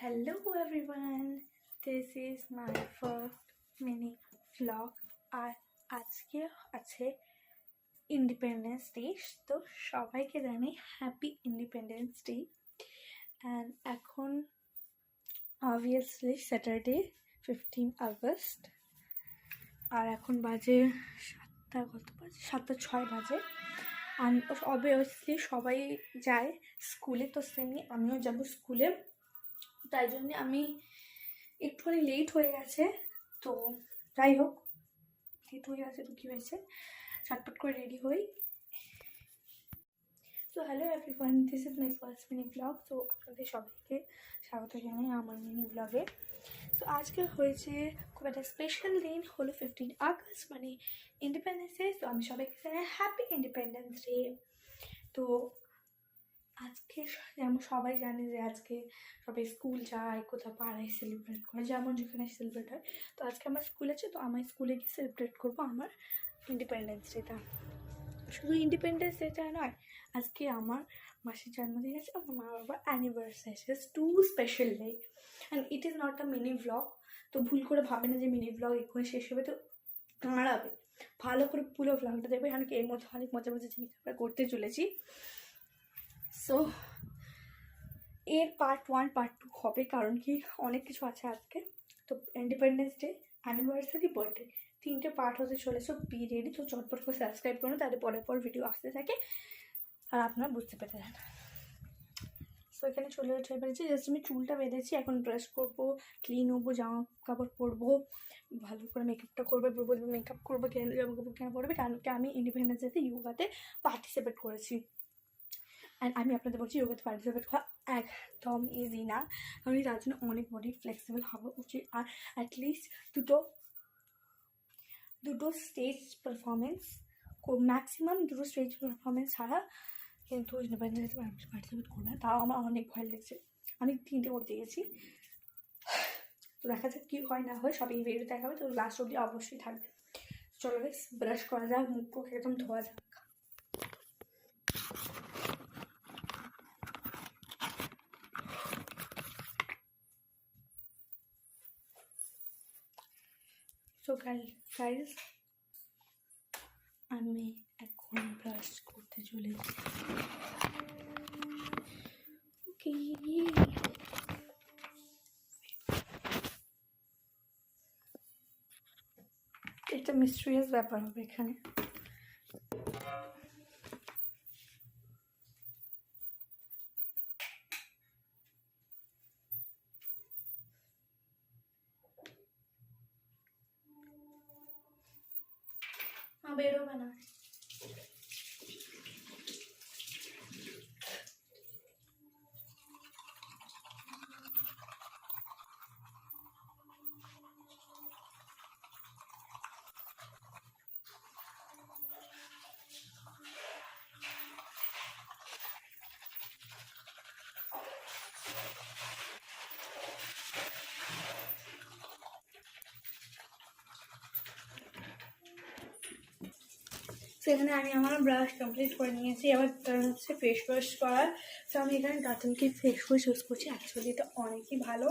Hello everyone, this is my first mini vlog আর আজকে আছে independence day. তো সবাইকে জানাই হ্যাপি ইন্ডিপেন্ডেন্স ডে। অ্যান্ড এখন অবভিয়াসলি স্যাটারডে 15 আগস্ট আর এখন বাজে 7:06 বাজে। অ্যান্ড অবভিয়াসলি সবাই যায় স্কুলে, তো সেমনি আমিও যাব স্কুলে। তাই জন্য আমি একটুখানি লেট হয়ে গেছে, তো যাই হোক লেট হয়ে গেছে তো কী হয়েছে, চটপট করে রেডি হই। So hello everyone, this is my first mini blog. তো আপনাদের সবাইকে স্বাগত জানাই আমার মিনি ব্লগে। সো আজকে হয়েছে খুব একটা স্পেশাল দিন, হলো 15 আগস্ট মানে ইন্ডিপেন্ডেন্স ডে। তো আমি সবাইকে জানাই হ্যাপি ইন্ডিপেন্ডেন্স ডে। তো আজকে যেমন সবাই জানে যে আজকে সবাই স্কুল যায়, কোথাও পাড়ায় সেলিব্রেট করে, যেমন যেখানে সেলিব্রেট হয়। তো আজকে আমার স্কুল আছে, তো আমার স্কুলে গিয়ে সেলিব্রেট করবো আমার ইন্ডিপেন্ডেন্স ডেটা। শুধু ইন্ডিপেন্ডেন্স ডেটা নয়, আজকে আমার মাসির জন্মদিন আছে, আমার মা বাবার অ্যানিভার্সারি আছে, two special day. And it is not a mini vlog. তো ভুল করে ভাবে না যে মিনি ভ্লগ এক্ষুনি শেষ হবে, তো দাঁড়াবে ভালো করে পুরো ভ্লগটা দেখবে, কারণ কি এর মধ্যে অনেক মজা মজা জিনিস আমরা করতে চলেছি। সো এর পার্ট 1 পার্ট 2 হবে, কারণ কি অনেক কিছু আছে আজকে। তো ইন্ডিপেন্ডেন্স ডে, অ্যানিভার্সারি, বার্থডে, 3টে পার্ট হতে চলেছে। Be ready. তো চটপট করে সাবস্ক্রাইব করুন, তাহলে পরের পর ভিডিও আসতে থাকে আর আপনারা বুঝতে পেরে যান। সো এখানে চলে উঠে পেরেছি, জাস্ট আমি চুলটা বেঁধেছি, এখন ব্রাশ করবো, ক্লিন হবো, জামা কাপড় পরবো, ভালো করে মেকআপটা করবো। বলবো মেকআপ করবো কেন, জামা কাপড় কেন পরবে, কারণ কি আমি ইন্ডিপেন্ডেন্স ডেতে ইয়োগাতে পার্টিসিপেট করেছি। অ্যান্ড আমি আপনাদের বলছি ইয়োগাতে পার্টিসিপেট করা একদম ইজি না, কারণ তার জন্য অনেক বডি ফ্লেক্সিবল হওয়া উচিত। আর অ্যাটলিস্ট দুটো স্টেজ পারফরমেন্স, ম্যাক্সিমাম দুটো স্টেজ পারফরমেন্স ছাড়া কিন্তু ইন্ডিপেন্ডেন্সে পার্টিসিপেট করবে না। তাও আমার অনেক ভয় লাগছে, আমি 3টে করতে গেছি। তো দেখা যাক কী হয় না হয়, সব এই ভিডিও দেখাবে, তো লাস্ট অবধি অবশ্যই থাকবে। চলো বেশ ব্রাশ করা যাক, মুখ একদম ধোয়া যাক। সো গাইজ আমি এখন ব্রাশ করতে চলেছি। ওকে, এটা মিস্ট্রিয়াস ব্যাপার হবে এখানে। বেরোবে না। সেখানে আমি আমার ব্রাশ কমপ্লিট করে নিয়েছি, এবার হচ্ছে ফেস ওয়াশ করার। তো আমি এখানে ডাটনকির ফেস ওয়াশ ইউজ করছি। অ্যাকচুয়ালি এটা অনেকই ভালো,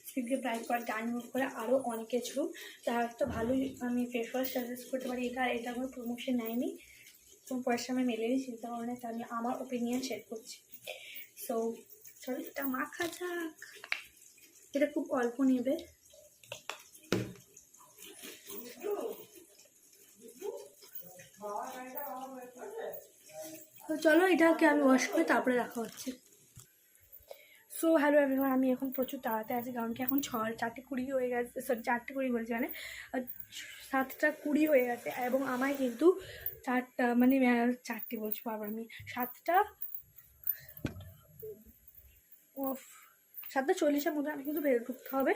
স্কিনকে ব্রাইট করে, টান মুভ করে, আরও অনেক কিছু। তার তো ভালোই আমি ফেস ওয়াশ সাজেস্ট করতে পারি। এটা কোনো প্রমোশন নেয়নি, কোনো পয়সা আমি মেলেনি, চিন্তা করে তো আমি আমার ওপিনিয়ন শেয়ার করছি। সো চলো এটা মাখা যাক। এটা খুব অল্প নেবে। তো চলো এটাকে আমি ওয়াশ করে তারপরে রাখা হচ্ছে। সো হ্যালো এভরিওয়ান, আমি এখন প্রচুর তাড়াতে আছি, কারণ কি এখন 4:20 হয়ে গেছে, সরি 4:20 বলছি, মানে 7:20 হয়ে গেছে। এবং আমায় কিন্তু 4:40 বলছি, বারবার আমি 7:40-এর মধ্যে আমি কিন্তু বেরো ঢুকতে হবে।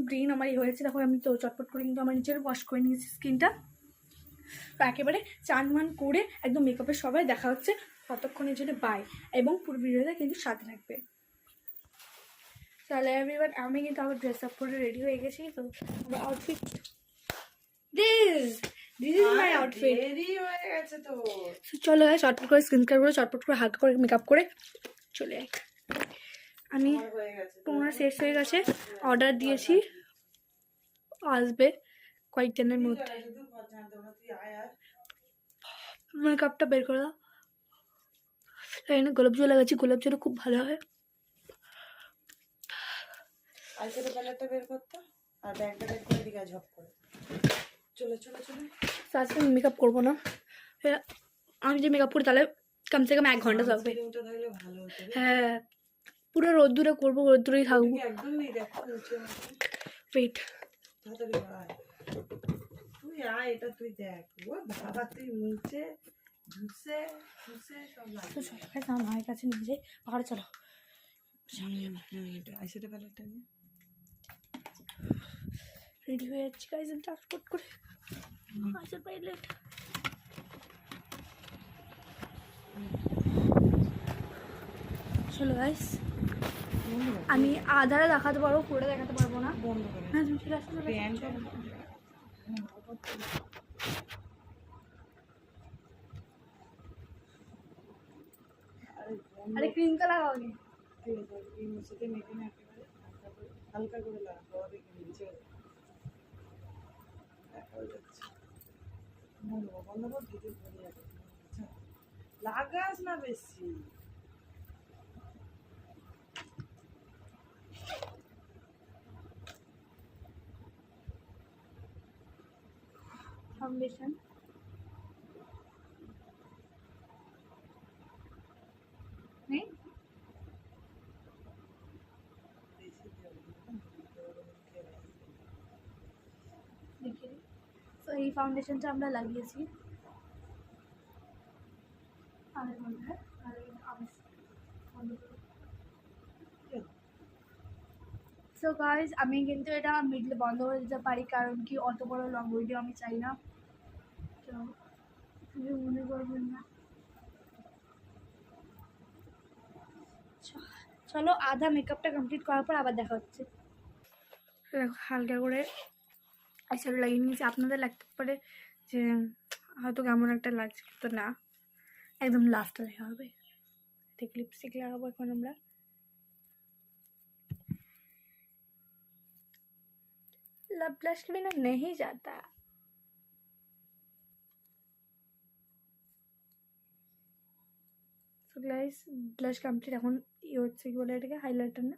ব্রেন আমার হয়েছে, দেখো আমি তো চটপট করে কিন্তু আমার নিজের ওয়াশ করে নিয়েছি স্কিনটা। তো একেবারে চান মান করে একদম মেকআপের সবাই দেখা হচ্ছে ততক্ষণের জন্য, বাই। এবং পুরো ভিডিওটা কিন্তু সাথে থাকবে। তাহলে এভরিওয়ান, আমি কিন্তু আমার ড্রেস আপ করে রেডি হয়ে গেছি। তো আমার outfit this is my outfit. Ready হয়ে গেছে তো চলো চটপট করে স্কিন কেয়ার করে, চটপট করে হালকা করে মেকআপ করে চলে যাই। আমি টোনার শেষ হয়ে গেছে, অর্ডার দিয়েছি, আসবে কয়েকদিনের মধ্যে। মেকআপটা বের করে দাও। এখানে গোলাপ জল লাগাচ্ছি, গোলাপ জল খুব ভালো হয়। আইশ্যাডো প্যালেটটা বের করতে আর ব্যাগটা বের করে দিকে ঝপ করে চলে চলে চলে। আজকে মেকআপ করবো না, আমি যে মেকআপ করি তাহলে কমসে কম 1 ঘন্টা থাকবে। হ্যাঁ, পুরো রোদ্দুরে করবো, রোদ্দুরেই থাকবো। একদম নেই, দেখো নিচে ওয়েট, তাড়াতাড়ি আয়, তুই আয়, এটা তুই দেখ। ও বাবা, তুই নিচে ধুসে ধুসে সব লাগে। তো চলো গাইস, আমার মায়ের কাছে নিয়ে যাই, পাহাড়ে চলো। আইশ্যাডো প্যালেটটা নিয়ে রেডি হয়ে যাচ্ছি গাইস, ট্রান্সপোর্ট করে আইশ্যাডো প্যালেট। চলো গাইস, আমি আধারে দেখাতে পারবো, পুরোটা দেখাতে পারবো না। বন্ধ করে হ্যাঁ তুমি চলে আসো, চলে আসো। আরে ক্রিমটা লাগাও নি। হালকা করে লাগা, নিচে লাগাস না বেশি। ফাউন্ডেশন নেই, দেখিয়ে দিই। তো এই ফাউন্ডেশনটা আমরা লাগিয়েছি আধের মধ্যে, আর সো গাইজ, আমি কিন্তু এটা মিডলে বন্ধ করে দিতে পারি, কারণ কি অত বড় লং ভিডিও আমি চাই না, তো কিছু মনে করবেন না। চলো, আধা মেকআপটা কমপ্লিট করার পর আবার দেখা হচ্ছে। হালকা করে আইশ্যাডো লাগিয়ে নিয়েছি, আপনাদের লাগতে পারে যে হয়তো কেমন একটা লাগছে, তো না, একদম লাস্টে দেখা হবে। ঠিক লিপস্টিক লাগাবো এখন আমরা। लब ब्लश के बिना नहीं जाता। So guys, blush complete. এখন ই হচ্ছে কি বলে এটাকে, হাইলাইটার না,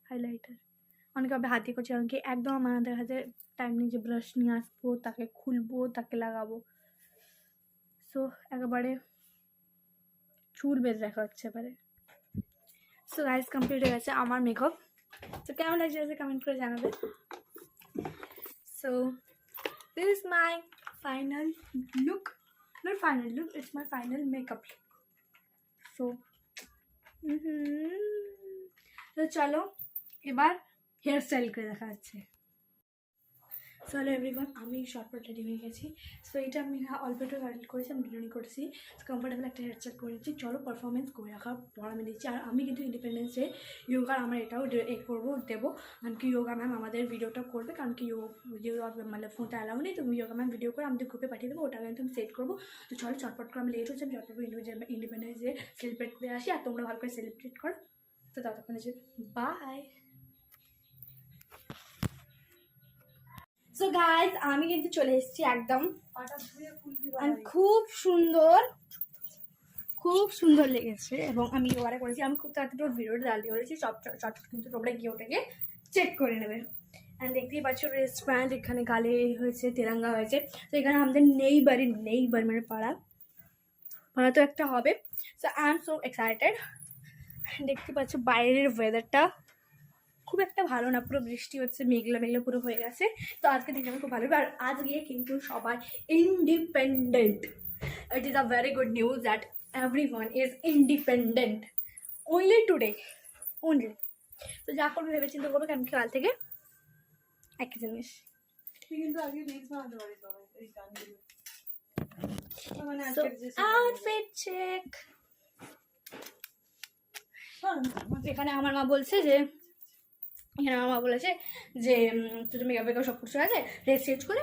হাইলাইটার। অনেকে ভাবে হাতে করছি, কারণ কি একদম আমার দেখা যায় টাইম নিয়ে যে ব্রাশ নিয়ে আসবো, তাকে খুলবো, তাকে লাগাবো। সো একেবারে চুল বেঁধে দেখা হচ্ছে এবারে। সো গাইস, কমপ্লিট হয়ে গেছে আমার মেকআপ। তো কেমন লাগছে কমেন্ট করে জানাবে। So this is my final look, not final look, it's my final makeup look. So তো চলো এবার হেয়ার স্টাইল করে দেখা যাচ্ছে। চলো এভরিওয়ান, আমি শর্টকাট রেডি হয়ে গেছি। সো এটা আমি অল্প একটু স্টাইল করেছি, আমি ডিজাইন করেছি, কমফোর্টেবল একটা হেয়ার স্টাইল করেছি। চলো পারফরমেন্স করে রাখার পর আমি দিচ্ছি। আর আমি কিন্তু ইন্ডিপেন্ডেন্স ডে যোগার আমার এটাও করবো, দেবো, কারণ কি যোগা ম্যাম আমাদের ভিডিওটা করবে, কারণ কি মানে ফোনটা অ্যালাউ নেই, তুমি যোগা ম্যাম ভিডিও করে আমাদের গ্রুপে পাঠিয়ে দেবো, ওটা কিন্তু আমি সেট করবো। তো চলো চটপট করে আমি লেট হচ্ছে, আমি চটপট ইন্ডিপেন্ডেন্স ডে সেলিব্রেট করে আসি, আর তোমরা ভালো করে সেলিব্রেট করো। তো ততক্ষণে যে বাই। সো গাইজ, আমি কিন্তু চলে এসেছি একদম, খুব সুন্দর, খুব সুন্দর লেগেছে, এবং আমি ওয়ারে করেছি, আমি খুব তাড়াতাড়ি ভিডিওটা ডালি করেছি, সব কিন্তু তোমরা গিয়ে ওটাকে চেক করে নেবে। অ্যান্ড দেখতেই পাচ্ছ রেস্টুরেন্ট, এখানে গালে হয়েছে, তেরাঙ্গা হয়েছে। তো এখানে আমাদের নেইবার মানে পাড়া তো একটা হবে। So I am so excited. দেখতে পাচ্ছ বাইরের ওয়েদারটা খুব একটা ভালো না, পুরো বৃষ্টি হচ্ছে, মেঘলা মেঘলা পুরো হয়ে গেছে। তো আজকে দেখে আমি খুব ভালো। আর আজকে কিন্তু সবাই independent. It is a very good news that everyone is independent only today, only. তো যা করবে ভেবে চিন্তা করবে, কারণ কাল থেকে একই জিনিস। কিন্তু আগে রিলস বানাতে পারি সবাই এই গানগুলো। মানে আউটফিট চেক। এখানে আমার মা বলেছে যে তোর মেকআপ সব কিছু আছে, ড্রেস চেঞ্জ করে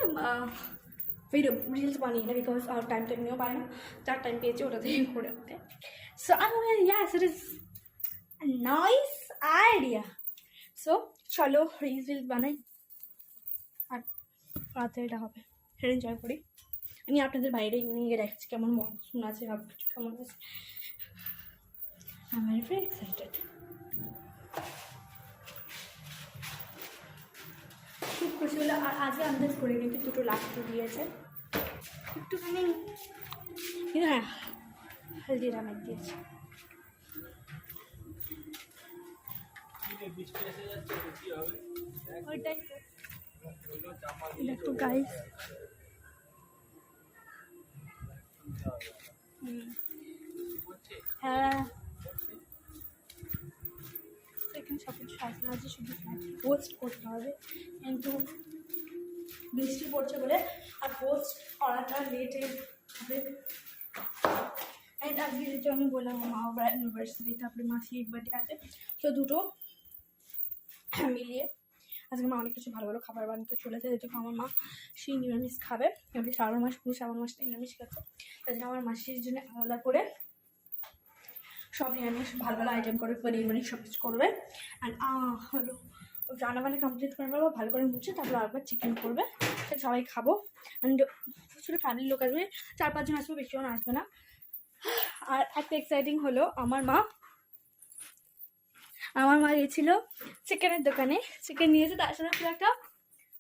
ভিডিও রিলস বানিয়ে না, বিকজ আর টাইম তো এমনিও পায় না, যার টাইম পেয়েছে ওটা থেকে করে আনতে। সো আমি yes, it is nice idea. So চলো রিলস বানাই আর রাতে এটা হবে, সেটা এনজয় করি। আমি আপনাদের বাইরে নিয়ে রাখছি কেমন মনসুন আছে, সব কিছু কেমন আছে। I am very excited. খুব খুশি হলো। আর আজকে আমাদের করে কিন্তু দুটো লাফতে দিয়েছে একটুখানি, কিন্তু হ্যাঁ হলদিরামের দিয়েছে। ওইটাই একটু গাইস। হ্যাঁ এখানে সব কিছু সাজানো আছে, শুধু পোস্ট করতে হবে, কিন্তু বৃষ্টি পড়ছে বলে আর পোস্ট করাটা লেটে হবে। অ্যান্ড আজকে যেহেতু আমি বললাম মা বাবা ইউনিভার্সিটি, তারপরে মাসির বার্থডে আছে, তো দুটো মিলিয়ে আজকে মা অনেক কিছু ভালো ভালো খাবার বানাতে চলেছে। যেহেতু আমার মা সেই নিরামিষ খাবে, এমনি শ্রাবণ মাস পুরো শ্রাবণ মাসটা নিরামিষ খাচ্ছে, তাই জন্য আমার মাসির জন্য আলাদা করে সব নিরামিষ ভালো ভালো আইটেম করে পনির মনির সব কিছু করবে। অ্যান্ড হলো রান্নাবান্না কমপ্লিট করে নেবো ভালো করে মুছে, তারপর আরেকবার চিকেন করবে, সেটা সবাই খাবো। অ্যান্ড প্রচুর ফ্যামিলির লোক আসবে, 4-5 জন আসবে, বেশি জন আসবে না। আর একটা এক্সাইটিং হলো আমার মা গেছিলো চিকেনের দোকানে, চিকেন নিয়েছে, তার সাথে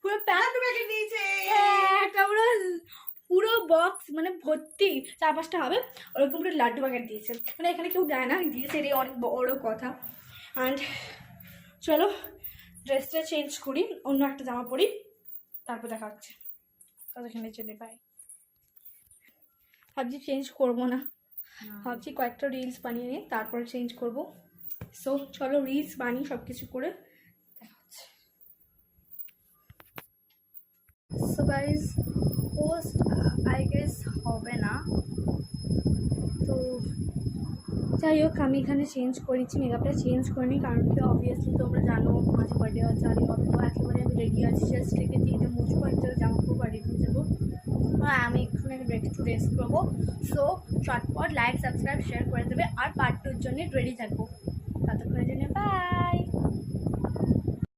পুরো প্যাক নিয়েছে একটা পুরো বক্স মানে ভর্তি, 4-5টা হবে ওরকম পুরো লাড্ডু প্যাকেট দিয়েছে। মানে এখানে কেউ দেয় না, দিয়েছে, এটাই অনেক বড় কথা। অ্যান্ড চলো ড্রেসটা চেঞ্জ করি, অন্য একটা জামা পরি, তারপর দেখা হচ্ছে ততক্ষণের জন্য বাই। ভাবছি চেঞ্জ করবো না, ভাবছি কয়েকটা রিলস বানিয়ে নিয়ে তারপরে চেঞ্জ করবো। সো চলো রিলস বানিয়ে সব কিছু করে দেখা হচ্ছে। So guys post I guess হবে না, তো যাই হোক আমি এখানে চেঞ্জ করেছি, মেকআপটা চেঞ্জ করিনি, কারণ কি অবভিয়াসলি তোমরা জানো মাঝে বার্থডে হচ্ছে আর হবে, তো একেবারে আমি রেডি আছি, জাস্ট রেখে দিয়ে এটা মুছবো, একটা জামা পরবো আর রেডি হয়ে যাবো। আমি এখানে রেডি টু রেস্ট করবো। সো চটপট লাইক সাবস্ক্রাইব শেয়ার করে দেবে, আর পার্ট 2-র জন্য রেডি থাকবো। ততক্ষণের জন্য বাই।